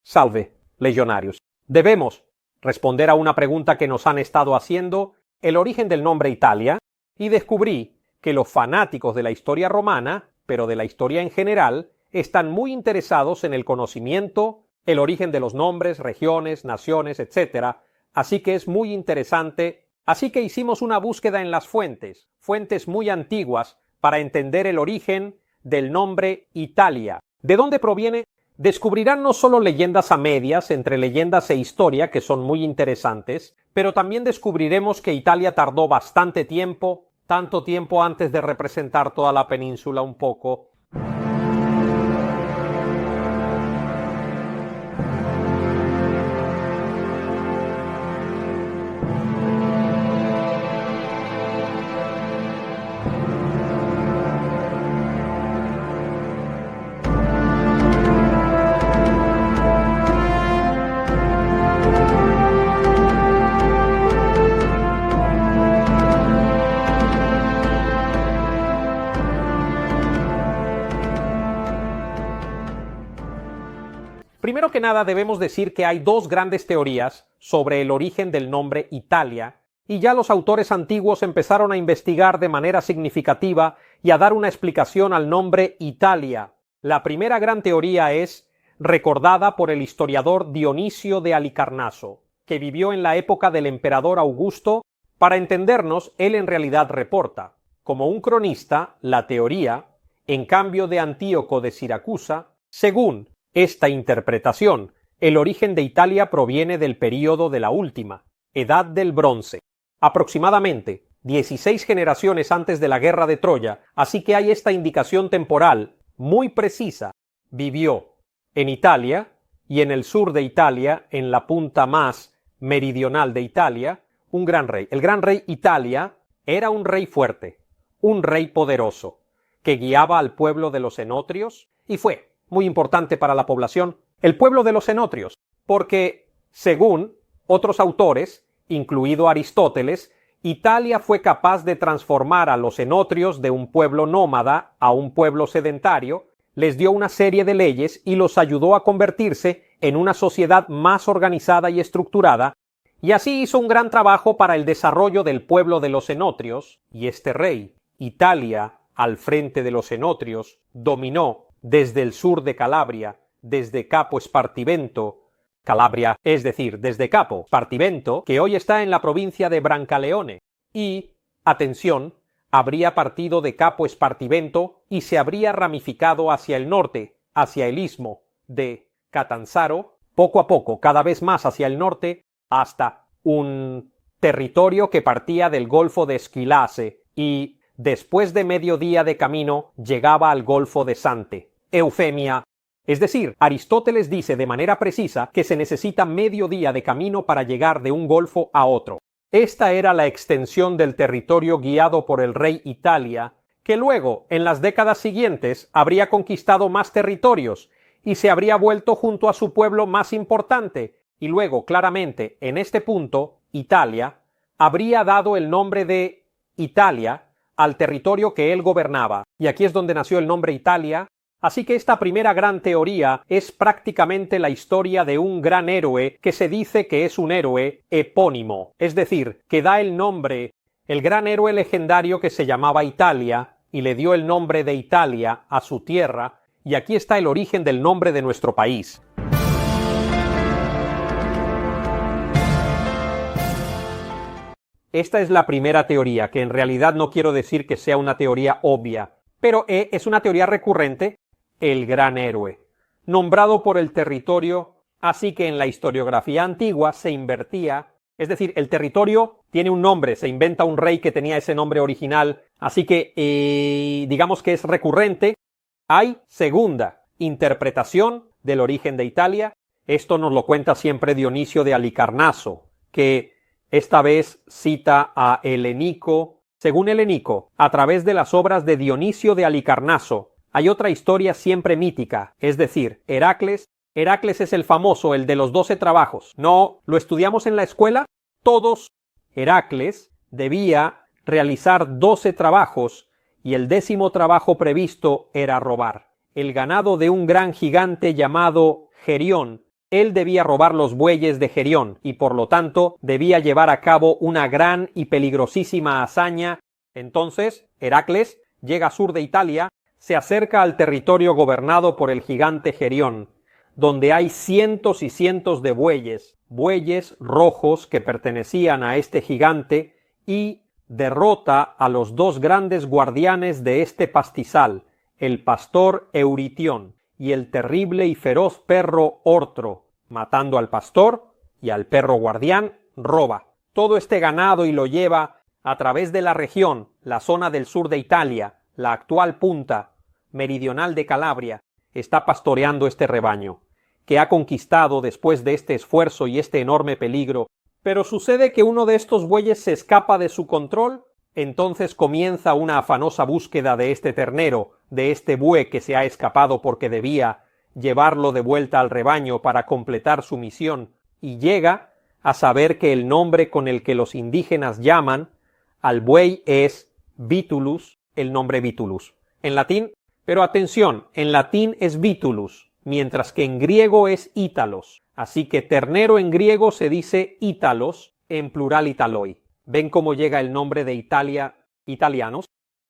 Salve, legionarios. Debemos responder a una pregunta que nos han estado haciendo, el origen del nombre Italia, y descubrí que los fanáticos de la historia romana, pero de la historia en general, están muy interesados en el conocimiento, el origen de los nombres, regiones, naciones, etc. Así que es muy interesante. Así que hicimos una búsqueda en las fuentes muy antiguas, para entender el origen del nombre Italia. ¿De dónde proviene? Descubrirán no solo leyendas a medias entre leyendas e historia, que son muy interesantes, pero también descubriremos que Italia tardó bastante tiempo, tanto tiempo antes de representar toda la península un poco. Primero que nada debemos decir que hay dos grandes teorías sobre el origen del nombre Italia, y ya los autores antiguos empezaron a investigar de manera significativa y a dar una explicación al nombre Italia. La primera gran teoría es recordada por el historiador Dionisio de Halicarnaso, que vivió en la época del emperador Augusto. Para entendernos, él en realidad reporta, como un cronista, la teoría, en cambio de Antíoco de Siracusa, según esta interpretación, el origen de Italia proviene del período de la última, Edad del Bronce, aproximadamente 16 generaciones antes de la guerra de Troya, así que hay esta indicación temporal muy precisa. Vivió en Italia y en el sur de Italia, en la punta más meridional de Italia, un gran rey. El gran rey Italia era un rey fuerte, un rey poderoso, que guiaba al pueblo de los enotrios y fue muy importante para la población, el pueblo de los enotrios, porque, según otros autores, incluido Aristóteles, Italia fue capaz de transformar a los enotrios de un pueblo nómada a un pueblo sedentario, les dio una serie de leyes y los ayudó a convertirse en una sociedad más organizada y estructurada, y así hizo un gran trabajo para el desarrollo del pueblo de los enotrios, y este rey, Italia, al frente de los enotrios, dominó desde el sur de Calabria, desde Capo Spartivento, Calabria, es decir, desde Capo Spartivento, que hoy está en la provincia de Brancaleone, y, atención, habría partido de Capo Spartivento y se habría ramificado hacia el norte, hacia el istmo de Catanzaro, poco a poco, cada vez más hacia el norte, hasta un territorio que partía del Golfo de Esquilace y después de medio día de camino llegaba al Golfo de Sante, Eufemia. Es decir, Aristóteles dice de manera precisa que se necesita medio día de camino para llegar de un golfo a otro. Esta era la extensión del territorio guiado por el rey Italia, que luego, en las décadas siguientes, habría conquistado más territorios y se habría vuelto junto a su pueblo más importante, y luego, claramente, en este punto, Italia habría dado el nombre de Italia al territorio que él gobernaba, y aquí es donde nació el nombre Italia. Así que esta primera gran teoría es prácticamente la historia de un gran héroe que se dice que es un héroe epónimo, es decir, que da el nombre, el gran héroe legendario que se llamaba Italia, y le dio el nombre de Italia a su tierra, y aquí está el origen del nombre de nuestro país. Esta es la primera teoría, que en realidad no quiero decir que sea una teoría obvia, pero es una teoría recurrente, el gran héroe, nombrado por el territorio, así que en la historiografía antigua se invertía, es decir, el territorio tiene un nombre, se inventa un rey que tenía ese nombre original, así que digamos que es recurrente. Hay segunda interpretación del origen de Italia, esto nos lo cuenta siempre Dionisio de Halicarnaso, que esta vez cita a Helenico. Según Helenico, a través de las obras de Dionisio de Halicarnaso, hay otra historia siempre mítica, es decir, Heracles. Heracles es el famoso, el de los 12 trabajos. ¿No lo estudiamos en la escuela? Todos. Heracles debía realizar 12 trabajos y el 10º trabajo previsto era robar el ganado de un gran gigante llamado Gerión, él debía robar los bueyes de Gerión y por lo tanto debía llevar a cabo una gran y peligrosísima hazaña. Entonces, Heracles llega al sur de Italia, se acerca al territorio gobernado por el gigante Gerión, donde hay cientos y cientos de bueyes rojos que pertenecían a este gigante, y derrota a los dos grandes guardianes de este pastizal, el pastor Euritión y el terrible y feroz perro Ortro. Matando al pastor y al perro guardián, roba todo este ganado y lo lleva a través de la región, la zona del sur de Italia, la actual punta meridional de Calabria. Está pastoreando este rebaño, que ha conquistado después de este esfuerzo y este enorme peligro. Pero sucede que uno de estos bueyes se escapa de su control. Entonces comienza una afanosa búsqueda de este ternero, de este buey que se ha escapado porque debía llevarlo de vuelta al rebaño para completar su misión, y llega a saber que el nombre con el que los indígenas llaman al buey es Vitulus, el nombre Vitulus. En latín, pero atención, en latín es Vitulus, mientras que en griego es Ítalos. Así que ternero en griego se dice Ítalos, en plural Italoi. ¿Ven cómo llega el nombre de Italia, italianos?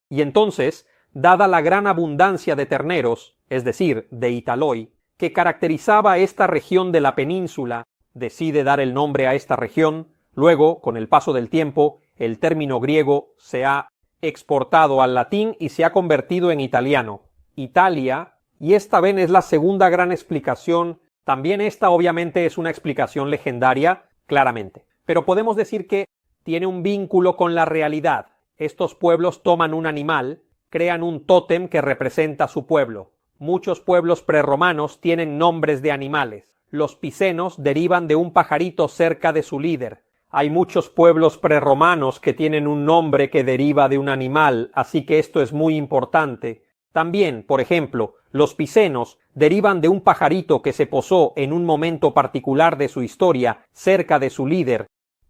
Y entonces, dada la gran abundancia de terneros, es decir, de Italoi, que caracterizaba esta región de la península, decide dar el nombre a esta región. Luego, con el paso del tiempo, el término griego se ha exportado al latín y se ha convertido en italiano, Italia, y esta ven es la segunda gran explicación. También esta obviamente es una explicación legendaria, claramente, pero podemos decir que tiene un vínculo con la realidad. Estos pueblos toman un animal, crean un tótem que representa a su pueblo. Muchos pueblos prerromanos tienen nombres de animales. Los picenos derivan de un pajarito cerca de su líder. Hay muchos pueblos prerromanos que tienen un nombre que deriva de un animal, así que esto es muy importante. También, por ejemplo, los picenos derivan de un pajarito que se posó en un momento particular de su historia cerca de su líder.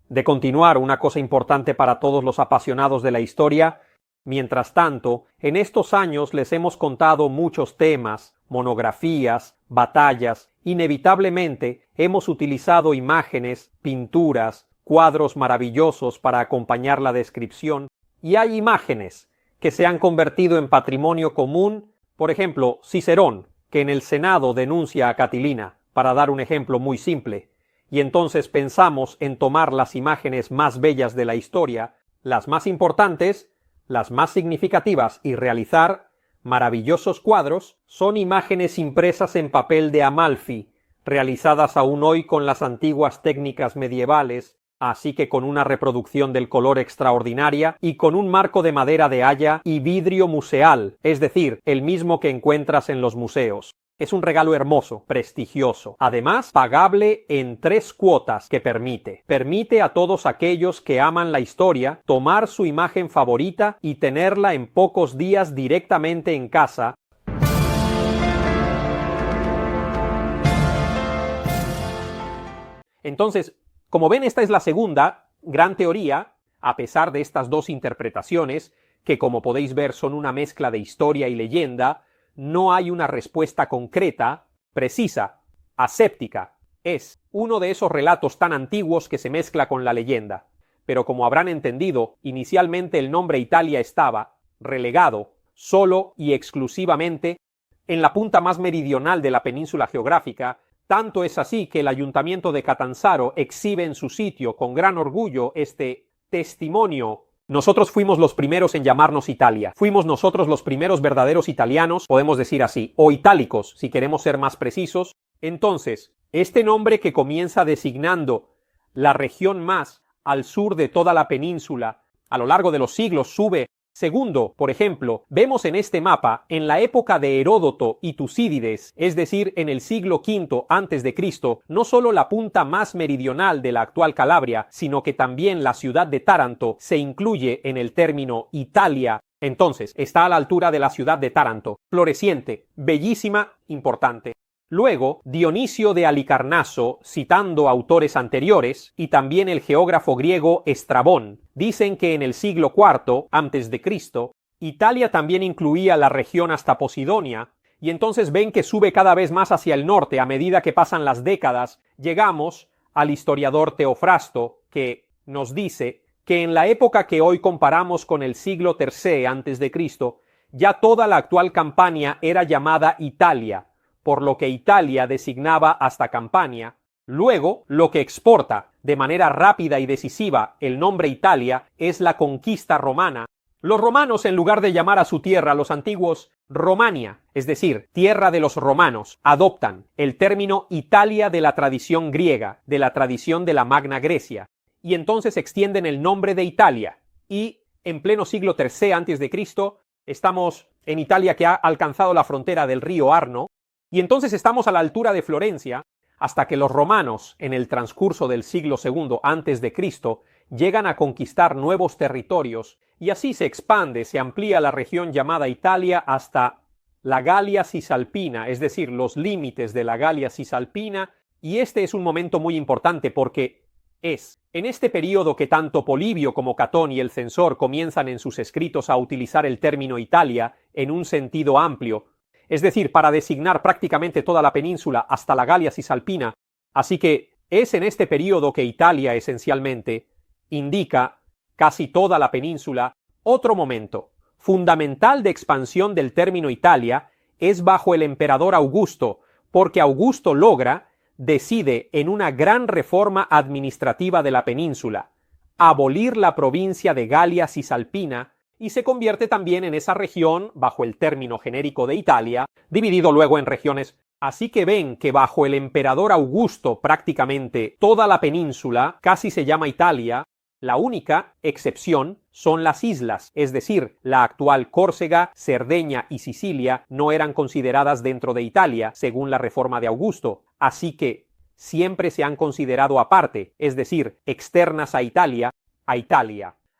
De continuar, una cosa importante para todos los apasionados de la historia: mientras tanto, en estos años les hemos contado muchos temas, monografías, batallas. Inevitablemente hemos utilizado imágenes, pinturas, cuadros maravillosos para acompañar la descripción, y hay imágenes que se han convertido en patrimonio común. Por ejemplo, Cicerón, que en el Senado denuncia a Catilina, para dar un ejemplo muy simple. Y entonces pensamos en tomar las imágenes más bellas de la historia, las más importantes, las más significativas, y realizar maravillosos cuadros. Son imágenes impresas en papel de Amalfi, realizadas aún hoy con las antiguas técnicas medievales, así que con una reproducción del color extraordinaria y con un marco de madera de haya y vidrio museal, es decir, el mismo que encuentras en los museos. Es un regalo hermoso, prestigioso, además pagable en 3 cuotas que permite a todos aquellos que aman la historia tomar su imagen favorita y tenerla en pocos días directamente en casa. Entonces, como ven, esta es la segunda gran teoría, a pesar de estas dos interpretaciones, que como podéis ver son una mezcla de historia y leyenda. No hay una respuesta concreta, precisa, aséptica. Es uno de esos relatos tan antiguos que se mezcla con la leyenda. Pero como habrán entendido, inicialmente el nombre Italia estaba relegado solo y exclusivamente en la punta más meridional de la península geográfica. Tanto es así que el ayuntamiento de Catanzaro exhibe en su sitio con gran orgullo este testimonio. Nosotros fuimos los primeros en llamarnos Italia. Fuimos nosotros los primeros verdaderos italianos, podemos decir así, o itálicos, si queremos ser más precisos. Entonces, este nombre que comienza designando la región más al sur de toda la península, a lo largo de los siglos sube. Segundo, por ejemplo, vemos en este mapa, en la época de Heródoto y Tucídides, es decir, en el siglo V a.C., no solo la punta más meridional de la actual Calabria, sino que también la ciudad de Taranto se incluye en el término Italia. Entonces, está a la altura de la ciudad de Taranto, floreciente, bellísima, importante. Luego, Dionisio de Halicarnaso, citando autores anteriores, y también el geógrafo griego Estrabón, dicen que en el siglo IV a.C., Italia también incluía la región hasta Posidonia, y entonces ven que sube cada vez más hacia el norte a medida que pasan las décadas, llegamos al historiador Teofrasto, que nos dice que en la época que hoy comparamos con el siglo III a.C., ya toda la actual Campania era llamada Italia, por lo que Italia designaba hasta Campania. Luego, lo que exporta de manera rápida y decisiva el nombre Italia es la conquista romana. Los romanos, en lugar de llamar a su tierra, los antiguos, Romania, es decir, tierra de los romanos, adoptan el término Italia de la tradición griega, de la tradición de la Magna Grecia, y entonces extienden el nombre de Italia. Y en pleno siglo III a.C., estamos en Italia, que ha alcanzado la frontera del río Arno, y entonces estamos a la altura de Florencia, hasta que los romanos, en el transcurso del siglo II a.C., llegan a conquistar nuevos territorios, y así se expande, se amplía la región llamada Italia hasta la Galia Cisalpina, es decir, los límites de la Galia Cisalpina, y este es un momento muy importante porque es en este periodo que tanto Polibio como Catón y el censor comienzan en sus escritos a utilizar el término Italia en un sentido amplio, es decir, para designar prácticamente toda la península hasta la Galia Cisalpina. Así que es en este periodo que Italia esencialmente indica casi toda la península. Otro momento fundamental de expansión del término Italia es bajo el emperador Augusto, porque Augusto decide en una gran reforma administrativa de la península, abolir la provincia de Galia Cisalpina, y se convierte también en esa región bajo el término genérico de Italia, dividido luego en regiones. Así que ven que bajo el emperador Augusto prácticamente toda la península casi se llama Italia. La única excepción son las islas, es decir, la actual Córcega, Cerdeña y Sicilia no eran consideradas dentro de Italia, según la reforma de Augusto, así que siempre se han considerado aparte, es decir, externas a Italia.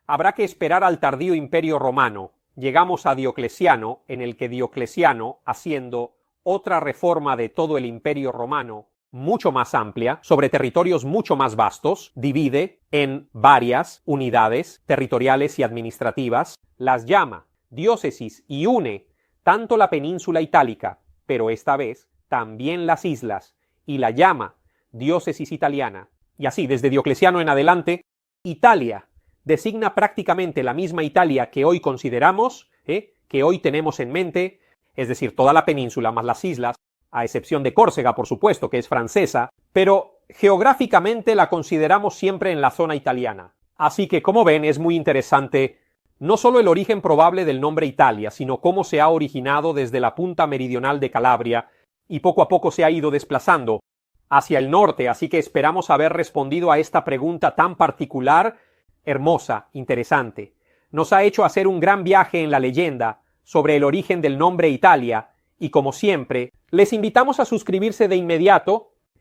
Habrá que esperar al tardío Imperio Romano. Llegamos a Diocleciano, en el que Diocleciano, haciendo otra reforma de todo el Imperio Romano, mucho más amplia, sobre territorios mucho más vastos, divide en varias unidades territoriales y administrativas, las llama diócesis y une tanto la península itálica, pero esta vez también las islas, y la llama diócesis italiana. Y así, desde Diocleciano en adelante, Italia designa prácticamente la misma Italia que hoy consideramos, que hoy tenemos en mente, es decir, toda la península más las islas, a excepción de Córcega, por supuesto, que es francesa, pero geográficamente la consideramos siempre en la zona italiana. Así que, como ven, es muy interesante no solo el origen probable del nombre Italia, sino cómo se ha originado desde la punta meridional de Calabria y poco a poco se ha ido desplazando hacia el norte, así que esperamos haber respondido a esta pregunta tan particular, hermosa, interesante. Nos ha hecho hacer un gran viaje en la leyenda sobre el origen del nombre Italia, y como siempre, les invitamos a suscribirse de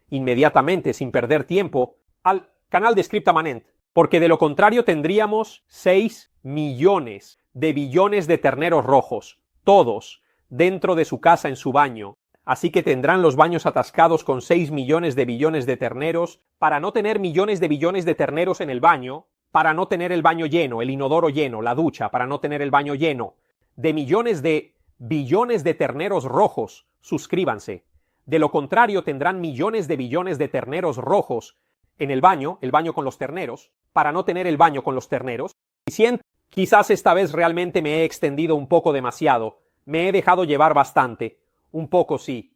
inmediatamente, sin perder tiempo, al canal de Scriptamanent, porque de lo contrario tendríamos 6 millones de billones de terneros rojos, todos dentro de su casa en su baño. Así que tendrán los baños atascados con 6 millones de billones de terneros, para no tener millones de billones de terneros en el baño, para no tener el baño lleno, el inodoro lleno, la ducha, para no tener el baño lleno, de millones de billones de terneros rojos. Suscríbanse. De lo contrario tendrán millones de billones de terneros rojos en el baño con los terneros, para no tener el baño con los terneros. Quizás esta vez realmente me he extendido un poco demasiado, me he dejado llevar bastante, un poco sí.